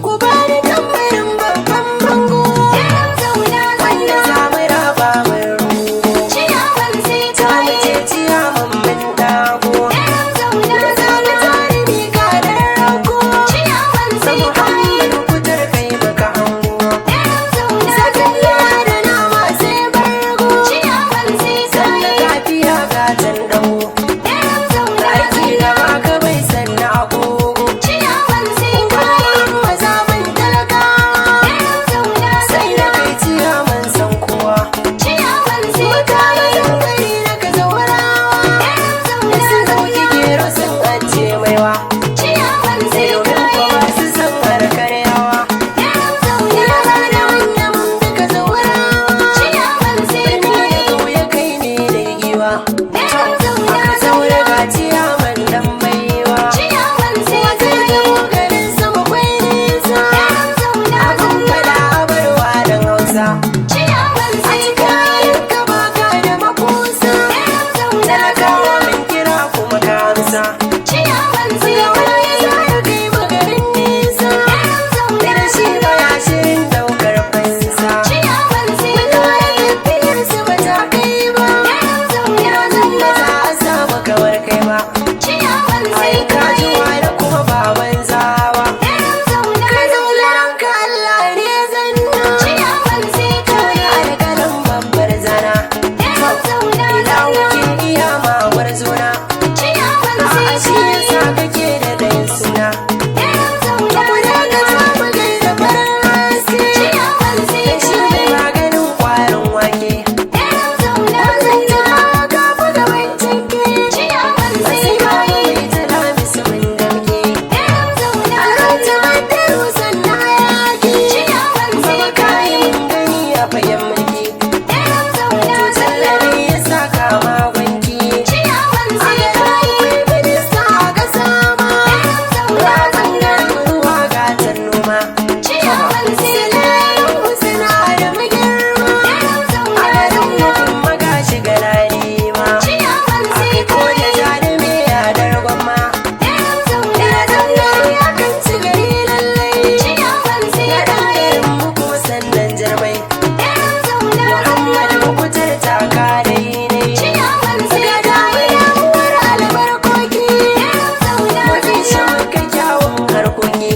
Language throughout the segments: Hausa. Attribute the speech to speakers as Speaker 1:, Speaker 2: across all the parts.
Speaker 1: Ku bani tambarin babban bango, wanda za mu raba mai rungo. Ta mu ce ciyaman mun dago, za mu tare ni gadar rago. Sa Muhammadu kutar kai baka hango, zakariya da nama sai bargo. Sannan lafiya gatan dago, aiki gaba ka bai sanna agogo. Bayan maza mun talakawa, sai da kai ciyaman san kowa. Mutanen gari na ka zaurawa, da sun dauki gero sun ajiye maiwa. Sai domin kuma su san harkar yawa, yara da manya mun duka zaurawa. Birni da ƙauye kai ne da giwa, aka zaure ga ciyaman dan baiwa. Zai zamo garin sama kwai nisa, abin fada a barwa don Hausa. A cikin ka baka da makusa, talakawa mun kira kuma ka amsa. Ga wani za ya kai mu garin nisa, da shi ba ya shirin daukar fansa. Mutane tafiyarsu ba ta kai ba, yanzu ba za a samu kawar kai ba. Ai ka ji wani kuma ba banzawa, ka zaune ranka Allah ne zanna. Kawai alƙalin babbar zana, ila wukin iya mawar zona. A'a shi yasa kake da ɗayan suna, ka guda ka samu gaida farin haske, da shi mai maganin ƙwarin wake. Wannan jama'a ka fi gaban cinke, sai ka yi mai tala musu mun damke. Alhaji Badaru sannan hayaki, baba kayi mun gani a fagen mulki. Tutar lare ya saka magwanki, a garin akwai minista a ƙasa ma, ga ɓangaren ruwa gatan noma. Silayen suna da magirma, a garin mu kuma ga shiga lalima. Akai ko da jarumi a dargwama, ina dangare akan ci gari lallai. Na ɗangarin mu kuma sannan jarmai, Muhammadu makutar taka da yi ne. Ga damuwar albarkoki, mafi shi muka kyawun harkoki.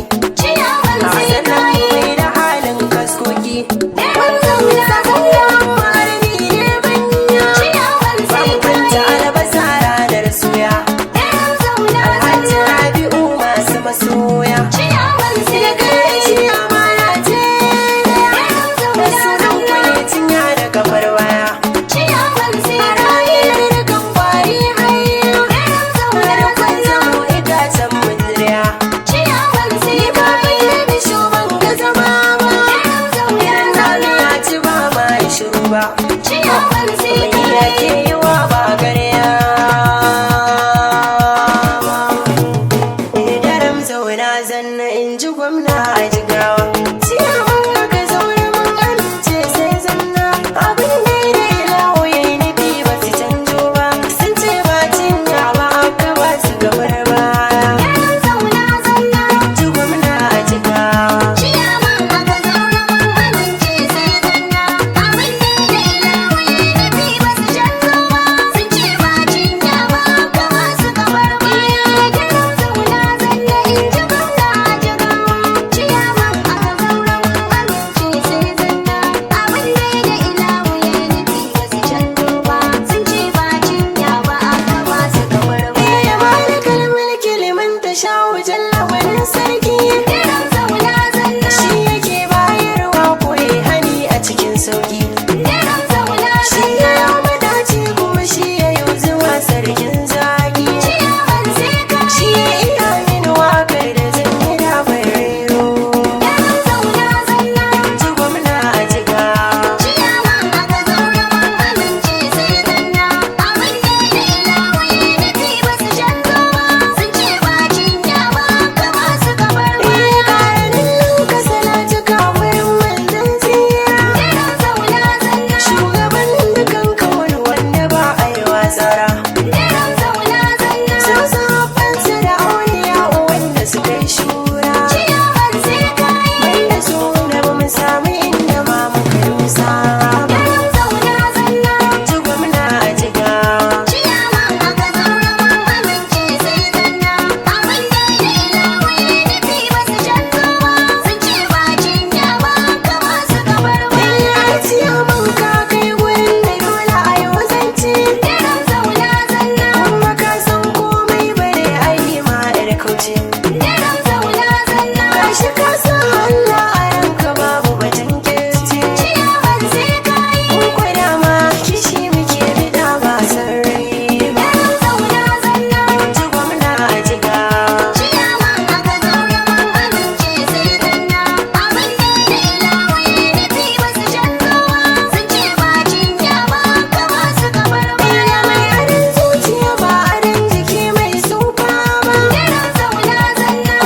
Speaker 1: A sannan mu mai da halin kaskoki, wannan sakon yawan maharbi ne banya. Bambanta albasa ranar suya, Alhaji Rabi'u masu masoya. Da kai shi amana ce, da sunan ku ne cinya da kafar baya. A rayuwar dukan kwari hayo, da kun zamo itacen mundiriya. Ni ba bayyana shuban ga zama ba, idan namu ya ci ba ma yi shiru ba. Mai yake yi wa ba garya ba. Daram zauna zanna in ji gwamna a jigawa. Ciyaman aka zaune mun amince sai zanna, abin da ya ilawo ya yi nufi ba su canjo ba. Sun ce ba cinya ba aka ba su gabar baya. In ji gwamna a jigawa. Ya malikal mulki liman tashawu jalla wani sarki, shi yake bayarwa ko ya hani a cikin sauki. Shi ya yi madaci kuma shi ya yi zuwa sarkin zaki. Shi ya iya min waƙar da zan yi da barero. In ji gwamna a jigawa. Daram zauna zanna. Gashi ka sa Allah a ranka babu batun kirci. Ciyaman sai ka yi. Mun kwada ma kishi muke bida ba san rai ba. Daram zauna zanna. Ji gwamna a jiga. Ciyaman aka zaura mun amince sai zanna. Abin da na ilawa ya nufi basu canzawa. Sun ce bacin kyama ka basu kamar baya. Mai arin zuciya ba arin jiki mai suka ba. Daram zauna zanna.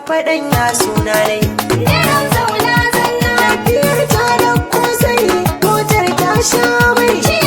Speaker 1: faɗan ya suna nai.
Speaker 2: Yaran zauna zanna.
Speaker 1: Lafiyar ta da kosai motar ta sha mai.